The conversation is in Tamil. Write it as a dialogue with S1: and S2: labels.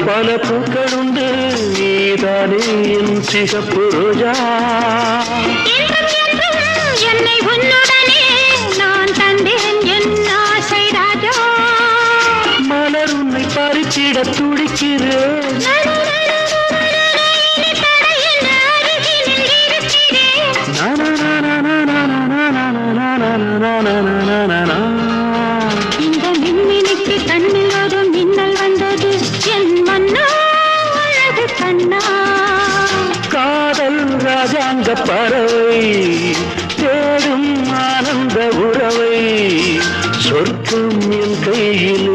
S1: பல பூக்களுண்டு நீதானே என் சிகப்பு ரோஜா
S2: என்னை உன்னுடனே நான் தந்தேன் என் ஆசை ராஜா
S1: மலர் உன்னை பறிச்சிட துடிக்கிறேன்
S2: இந்த மின்மினிக்கு கண்ணில் ஒரு மின்னல் வந்தது என் மன்னா அழகு கண்ணா
S1: காதல் ராஜாங்க பறவை தேடும் ஆனந்த உறவை சொர்க்கம் என் கையில்